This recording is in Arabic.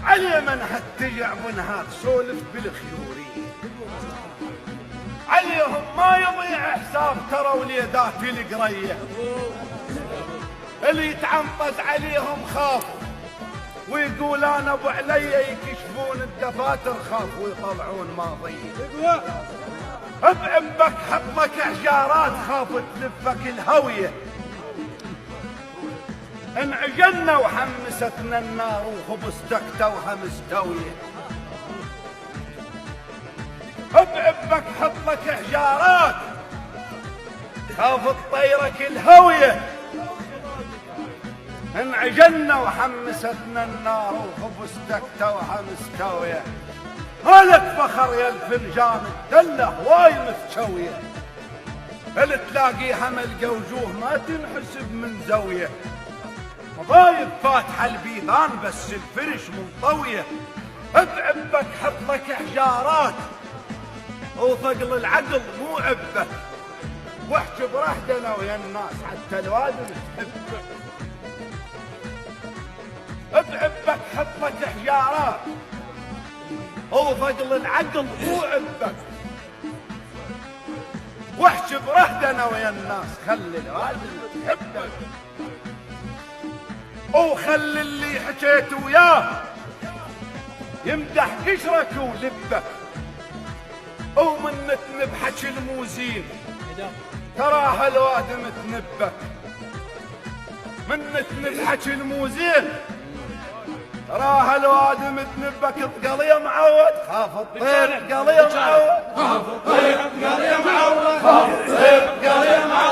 علي من هتجع بنهار سولف بالخيوري، عليهم ما يضيع حساب ترى وليدات القريه، اللي يتعنطز عليهم خاف ويقول انا ابو علي يكشفون الدفاتر خاف ويطلعون ماضي. بعبك حطك حجارات خاف تلفك الهويه، انعجلنا وحمستنا النار وخبزتك توها مستويه. بعبك حطك حجارات خاف تطيرك الهويه، انعجلنا وحمستنا النار وخبزتك توها مستويه. مالك فخر يا الفنجان الدله هواي متشويه، اللي تلاقيها ملقى وجوه ما تنحسب من زاويه. مضايب فاتحه البيبان بس الفرش منطويه، بعبك حطك حجارات وثقل العقل مو عبك، واحكي برهدنا ويا الناس حتى الوادم تحبك. بعبك حطك حجارات وثقل العقل مو عبك، واحكي برهدنا ويا الناس خلي الوادم تحبك. وخلي اللي حكيت وياه يمدح قشرك ولبك، ومن تنبحك الموزين تراها الوادم تنبك. من تنبحك الموزين تراها الوادم تنبك. تقلي معود خاف الطير قلي معود، خاف الطير قلي معود، خاف الطير قلي معود.